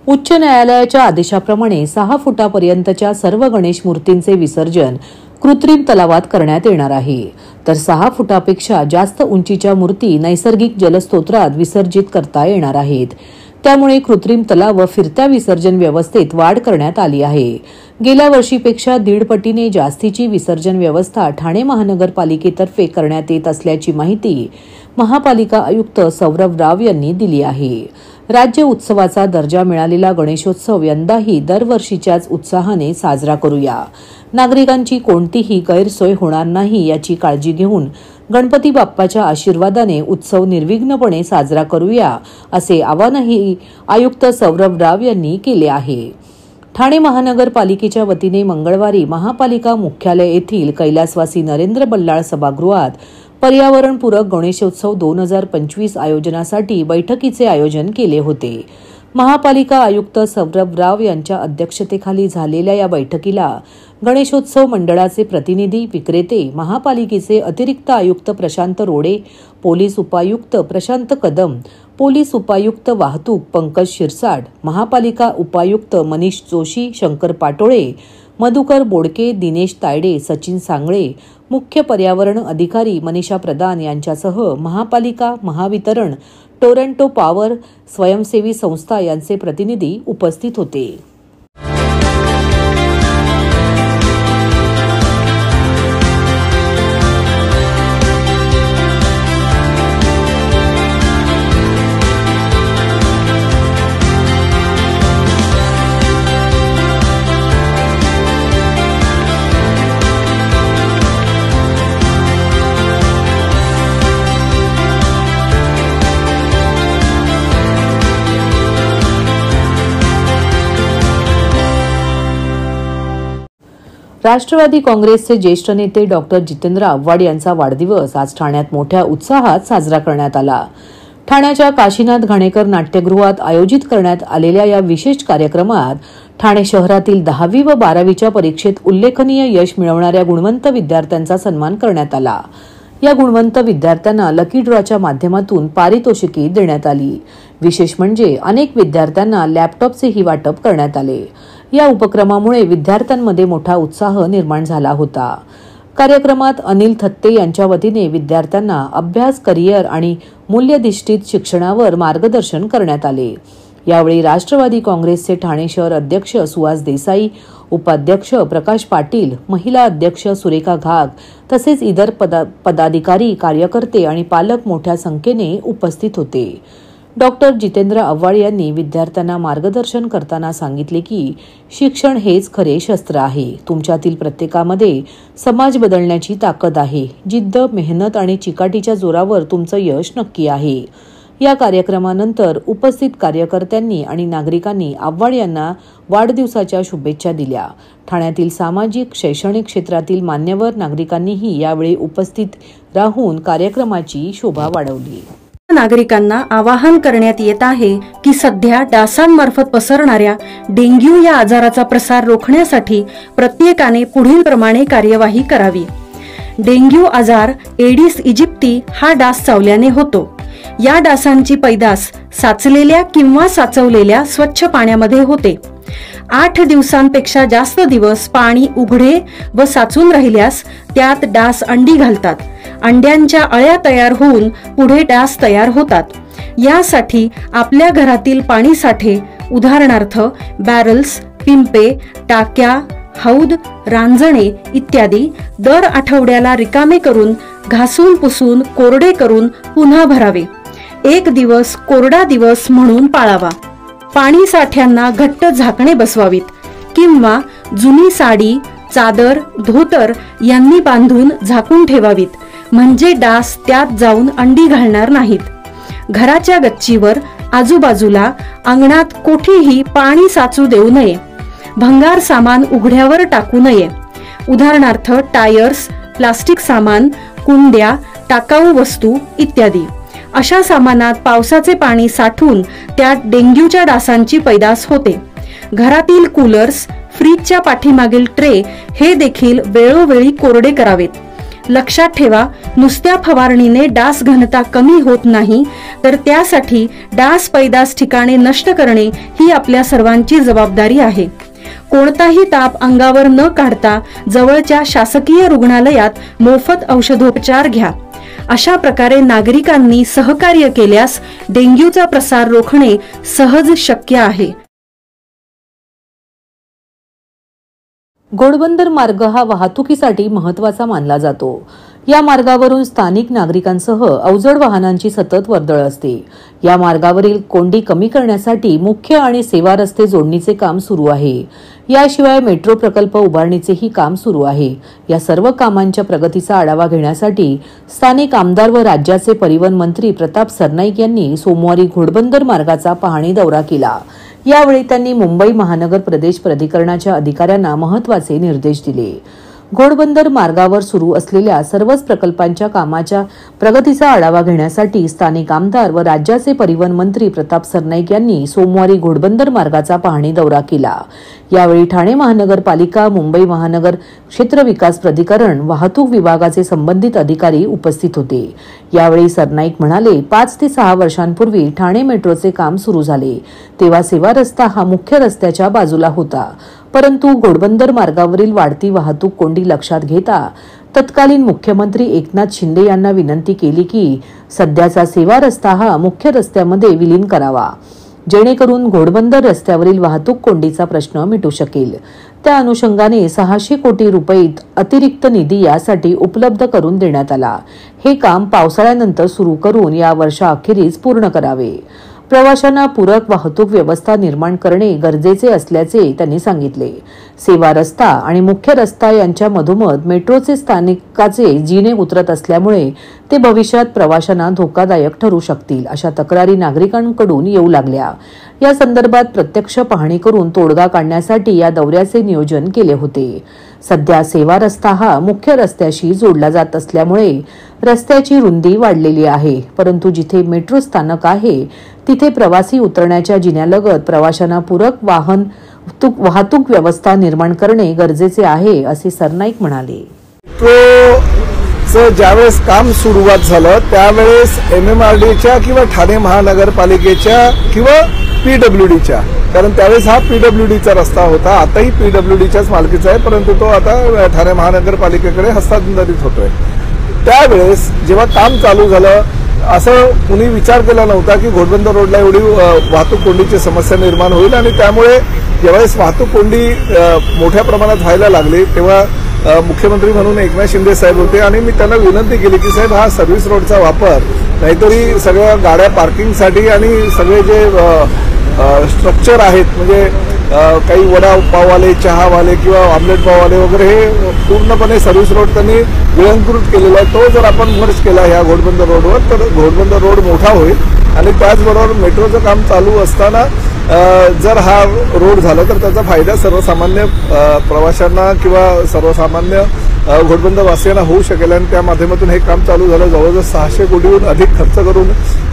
उच्च न्यायालयाच्या आदेशाप्रमाणे 6 फुटापर्यंतच्या सर्व गणेश मूर्तींचे विसर्जन कृत्रिम तलावात करण्यात येणार आहे, तर 6 फुटापेक्षा जास्त उंचीच्या मूर्ती नैसर्गिक जलस्रोतात विसर्जित करता येणार आहेत. त्यामुळे कृत्रिम तलाव व फिरत्या विसर्जन व्यवस्थेत वाढ करण्यात आली आहे. गेल्या वर्षीपेक्षा 1.5 पटीने जास्तीची विसर्जन व्यवस्था ठाणे महानगरपालिकेतर्फे करण्यात येत असल्याची माहिती महापालिका आयुक्त सौरभ राव यांनी दिली आहे. राज्य उत्सवाचा दर्जा मिळालेला गणेशोत्सव यंदाही दरवर्षीच्याच उत्साहाने साजरा करूया. नागरिकांची कोणतीही गैरसोय होणार नाही याची काळजी घेऊन गणपती बाप्पाच्या आशीर्वादाने उत्सव निर्विघ्नपणे साजरा करूया, असे आवाहनही आयुक्त सौरभ राव यांनी केले आहे. ठाणे महानगरपालिकेच्या वतीने मंगळवारी महापालिका मुख्यालय येथील कैलासवासी नरेंद्र बल्लाळ सभागृहात पर्यावरणपूरक गणेशोत्सव 2025 आयोजनासाठी बैठकीचे आयोजन केले होते. महापालिका आयुक्त सौरभ राव यांच्या अध्यक्षतेखाली झालेल्या या बैठकीला गणेशोत्सव मंडळाचे प्रतिनिधी, विक्रेते, महापालिकेचे अतिरिक्त आयुक्त प्रशांत रोडे, पोलीस उपायुक्त प्रशांत कदम, पोलीस उपायुक्त वाहतूक पंकज शिरसाट, महापालिका उपायुक्त मनीष जोशी, शंकर पाटोळे, मधुकर बोडके, दिनेश तायडे, सचिन सांगळे, मुख्य पर्यावरण अधिकारी मनीषा प्रधान यांच्यासह महापालिका, महावितरण, टोरंटो पॉवर, स्वयंसेवी संस्था यांचे प्रतिनिधी उपस्थित होते. राष्ट्रवादी काँग्रेसचे ज्येष्ठ नेते डॉक्टर जितेंद्र आव्हाड यांचा वाढदिवस आज ठाण्यात मोठ्या उत्साहात साजरा करण्यात आला. ठाण्याच्या काशीनाथ घाणेकर नाट्यगृहात आयोजित करण्यात आलेल्या या विशेष कार्यक्रमात ठाणे शहरातील 10वी व 12वीच्या परीक्षेत उल्लेखनीय यश मिळवणाऱ्या गुणवंत विद्यार्थ्यांचा सन्मान करण्यात आला. या गुणवंत विद्यार्थ्यांना लकी ड्रॉच्या माध्यमातून पारितोषिके देण्यात आली. विशेष म्हणजे अनेक विद्यार्थ्यांना लॅपटॉपचेही वाटप करण्यात आले. या उपक्रमामुळे विद्यार्थ्यांमध्ये मोठा उत्साह निर्माण झाला होता. कार्यक्रमात अनिल थत्ते यांच्या वतीने विद्यार्थ्यांना अभ्यास, करिअर आणि मूल्यधिष्ठित शिक्षणावर मार्गदर्शन करण्यात आले. यावेळी राष्ट्रवादी काँग्रेसचे ठाणे शहर अध्यक्ष सुहास देसाई, उपाध्यक्ष प्रकाश पाटील, महिला अध्यक्ष सुरेखा घाग तसेच इतर पदाधिकारी, कार्यकर्ते आणि पालक मोठ्या संख्येने उपस्थित होते. डॉक्टर जितेंद्र आव्हाड यांनी विद्यार्थ्यांना मार्गदर्शन करताना सांगितले की शिक्षण हेच खरे शस्त्र आहे. तुमच्यातील प्रत्येकामध्ये समाज बदलण्याची ताकद आहे. जिद्द, मेहनत आणि चिकाटीच्या जोरावर तुमचं यश नक्की आहे. या कार्यक्रमानंतर उपस्थित कार्यकर्त्यांनी आणि नागरिकांनी आव्हाड यांना वाढदिवसाच्या शुभेच्छा दिल्या. ठाण्यातील सामाजिक, शैक्षणिक क्षेत्रातील मान्यवर नागरिकांनीही यावेळी उपस्थित राहून कार्यक्रमाची शोभा वाढवली. नागरिकांना आवाहन करण्यात येत आहे की सध्या डासांमार्फत पसरणाऱ्या डेंग्यू या आजाराचा प्रसार रोखण्यासाठी प्रत्येकाने पुढील प्रमाणे कार्यवाही करावी. डेंग्यू आजार एडिस इजिप्ती हा डास चावल्याने होतो. या डासांची पैदास साचलेल्या किंवा साचवलेल्या स्वच्छ पाण्यामध्ये होते. 8 दिवसांपेक्षा जास्त दिवस पाणी उघडे व साचून राहिल्यास त्यात डास अंडी घालतात. अंड्यांच्या अळ्या तयार होऊन पुढे डास तयार होतात. यासाठी आपल्या घरातील पाणी साठे, उदाहरणार्थ बॅरल्स, पिंपे, टाक्या, हौद, रांजणे इत्यादी दर आठवड्याला रिकामे करून घासून पुसून कोरडे करून पुन्हा भरावे. 1 दिवस कोरडा दिवस म्हणून पाळावा. पाणी साठ्यांना घट्ट झाकणे बसवावीत किंवा जुनी साडी, चादर, धोतर यांनी बांधून झाकून ठेवावीत, म्हणजे डास त्यात जाऊन अंडी घालणार नाहीत. घराच्या गच्चीवर, आजूबाजूला, अंगणात कोठेही पाणी साचू देऊ नये. भंगार सामान उघड्यावर टाकू नये. उदाहरणार्थ टायर्स, प्लास्टिक सामान, कुंड्या, टाकाऊ वस्तू इत्यादी. अशा सामानात पावसाचे पाणी साठून त्यात डेंग्यूच्या डासांची पैदास होते. घरातील कूलर्स, फ्रीजच्या पाठीमागील ट्रे हे देखील वेळोवेळी कोरडे करावेत. लक्षात ठेवा, नुसत्या फवारणीने डास घनता कमी होत नाही, तर त्यासाठी डास पैदास ठिकाणे नष्ट करणे ही आपल्या सर्वांची जबाबदारी आहे. कोणताही ताप अंगावर न काढता जवळच्या शासकीय रुग्णालयात मोफत औषधोपचार घ्या. अशा प्रकारे नागरिकांनी सहकार्य केल्यास डेंग्यूचा प्रसार रोखणे सहज शक्य आहे. घोडबंदर मार्ग हा वाहतुकीसाठी महत्त्वाचा मानला जातो. या मार्गावरून स्थानिक नागरिकांसह अवजड वाहनांची सतत वर्दळ असते. या मार्गावरील कोंडी कमी करण्यासाठी मुख्य आणि सेवा रस्ते जोडणीचे काम सुरू आहे. याशिवाय मेट्रो प्रकल्प उभारणीचेही काम सुरू आहे. या सर्व कामांच्या प्रगतीचा आढावा घेण्यासाठी स्थानिक आमदार व राज्याचे परिवहन मंत्री प्रताप सरनाईक यांनी सोमवारी घोडबंदर मार्गाचा पाहणी दौरा केला. यावेळी त्यांनी मुंबई महानगर प्रदेश प्राधिकरणाच्या अधिकाऱ्यांना महत्त्वाचे निर्देश दिले. घोडबंदर मार्गावर सुरू असलेल्या सर्वच प्रकल्पांच्या कामाच्या प्रगतीचा आढावा घेण्यासाठी स्थानिक आमदार व राज्याचे परिवहन मंत्री प्रताप सरनाईक यांनी सोमवारी घोडबंदर मार्गाचा पाहणी दौरा केला. यावेळी ठाणे महानगरपालिका, मुंबई महानगर क्षेत्र विकास प्राधिकरण, वाहतूक विभागाचे संबंधित अधिकारी उपस्थित होते. यावेळी सरनाईक म्हणाले, 5 ते 6 वर्षांपूर्वी ठाणे मेट्रोचे काम सुरू झाले तेव्हा सेवा रस्ता हा मुख्य रस्त्याच्या बाजूला होता. परंतु घोडबंदर मार्गावरील वाढती वाहतूक कोंडी लक्षात घेता तत्कालीन मुख्यमंत्री एकनाथ शिंदे यांना विनंती केली की सध्याचा सेवा रस्ता हा मुख्य रस्त्यामध्ये विलीन करावा, जेणेकरून घोडबंदर रस्त्यावरील वाहतूक कोंडीचा प्रश्न मिटू शकेल. त्या अनुषंगाने 600 कोटी रुपये अतिरिक्त निधी यासाठी उपलब्ध करून देण्यात आला. हे काम पावसाळ्यानंतर सुरू करून या वर्षाअखेरीस पूर्ण करावे. प्रवाशांना पूरक वाहतूक व्यवस्था निर्माण करणे गरजेचे असल्याचे त्यांनी सांगितले. सेवा रस्ता आणि मुख्य रस्ता यांच्या मधोमध मेट्रोचे स्थानकाचे जिने उतरत असल्यामुळे ते भविष्यात प्रवाशांना धोकादायक ठरू शकतील, अशा तक्रारी नागरिकांकडून येऊ लागल्या. या संदर्भात प्रत्यक्ष पाहणी करून तोडगा काढण्यासाठी या दौऱ्याचे नियोजन केले होते. सध्या सेवा रस्ता हा मुख्य रस्त्याशी जोडला जात असल्यामुळे रस्त्याची रुंदी वाढलेली आहे. परंतु जिथे मेट्रो स्थानक आहे तिथे प्रवासी उतरण्याच्या जिन्यालगत प्रवाशांना पूरक वाहतूक व्यवस्था निर्माण करणे गरजेचे आहे, असे सरनाईक म्हणाले. मेट्रोचं ज्यावेळेस काम सुरुवात झालं त्यावेळेस MMRDच्या किंवा ठाणे महानगरपालिकेच्या किंवा PWDच्या, कारण त्यावेळेस हा PWDचा रस्ता होता. आताही PWDच्याच मालकीचा आहे, परंतु तो आता ठाणे महानगरपालिकेकडे हस्तांतरित होतोय. त्यावेळेस जेव्हा काम चालू झालं असं कुणी विचार केला नव्हता की घोडबंदर रोडला एवढी वाहतूक कोंडीची समस्या निर्माण होईल. आणि त्यामुळे ज्यावेळेस वाहतूक कोंडी मोठ्या प्रमाणात व्हायला लागली तेव्हा मुख्यमंत्री म्हणून एकनाथ शिंदे साहेब होते आणि मी त्यांना विनंती केली की साहेब हा सर्व्हिस रोडचा वापर नाहीतरी सगळ्या गाड्या पार्किंगसाठी आणि सगळे जे स्ट्रक्चर आहेत म्हणजे काही वडा पाववाले, चहावाले किंवा ऑमलेट पाववाले वगैरे हे पूर्णपणे सर्व्हिस रोड त्यांनी विलंकृत केलेला आहे. तो जर आपण मर्ज केला ह्या घोडबंदर रोडवर तर घोडबंदर रोड मोठा होईल. आणि त्याचबरोबर मेट्रोचं काम चालू असताना जर हा रोड झाला तर त्याचा फायदा सर्वसामान्य प्रवाशांना किंवा सर्वसामान्य घोडबंदरवासियांना होऊ शकेल. आणि त्या माध्यमातून हे काम चालू झालं. जवळजवळ 600 कोटीहून अधिक खर्च करून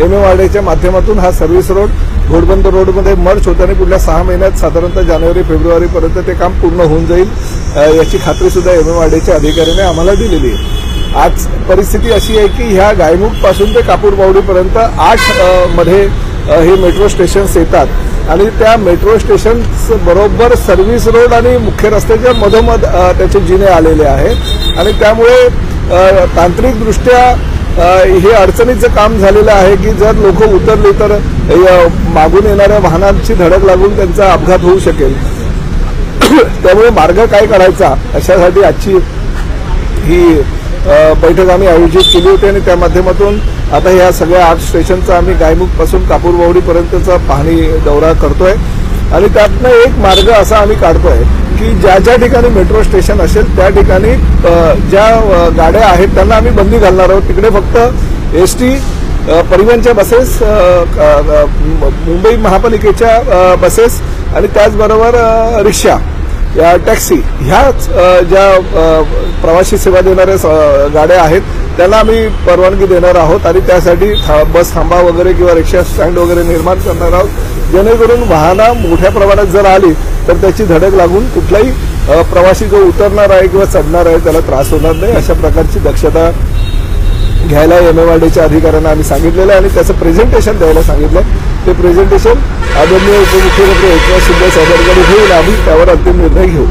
MMRDच्या माध्यमातून हा सर्व्हिस रोड घोडबंदर रोडमध्ये मर्ज होतं आणि पुढल्या 6 महिन्यात साधारणतः जानेवारी-फेब्रुवारीपर्यंत ते काम पूर्ण होऊन जाईल याची खात्री सुद्धा MMRDच्या अधिकाऱ्याने आम्हाला दिलेली आहे. आज परिस्थिती अशी आहे की ह्या गायमुख पासून ते कापूरबावडीपर्यंत 8 मध्ये हे मेट्रो स्टेशन्स येतात आणि त्या मेट्रो स्टेशन्स बरोबर सर्व्हिस रोड आणि मुख्य रस्त्याच्या मधोमध त्याचे जिने आलेले आहेत. आणि त्यामुळे तांत्रिकदृष्ट्या हे अडचणीचं काम झालेलं आहे की जर लोक उतरले तर मागून येणाऱ्या वाहनांची धडक लागून त्यांचा अपघात होऊ शकेल. त्यामुळे मार्ग काय काढायचा अशासाठी आजची ही बैठक आम्ही आयोजित केली होती आणि त्या माध्यमातून आता ह्या सगळ्या 8 स्टेशनचा आम्ही गायमुखपासून कापूरबावडीपर्यंतचा पाहणी दौरा करतोय. आणि त्यातनं एक मार्ग असा आम्ही काढतोय की ज्या ज्या ठिकाणी मेट्रो स्टेशन असेल त्या ठिकाणी ज्या गाड्या आहेत त्यांना आम्ही बंदी घालणार आहोत. तिकडे फक्त ST परिवहनच्या बसेस, मुंबई महापालिकेच्या बसेस आणि त्याचबरोबर रिक्षा या टॅक्सी ह्याच ज्या प्रवासी सेवा देणाऱ्या गाड्या आहेत त्यांना आम्ही परवानगी देणार आहोत. आणि त्यासाठी बस थांबा वगैरे किंवा रिक्षा स्टँड वगैरे निर्माण करणार आहोत जेणेकरून वाहनं मोठ्या प्रमाणात जर आली तर त्याची धडक लागून कुठलाही प्रवासी जो उतरणार आहे किंवा चढणार आहे त्याला त्रास होणार नाही अशा प्रकारची दक्षता घ्यायला MMRDAच्या अधिकाऱ्यांना आम्ही सांगितलेलं आहे आणि त्याचं प्रेझेंटेशन द्यायला सांगितलं. ते प्रेझेंटेशन आदरणीय उपमुख्यमंत्री एकनाथ शिंदे साहेबांकडे घेऊन आम्ही त्यावर अंतिम निर्णय घेऊ.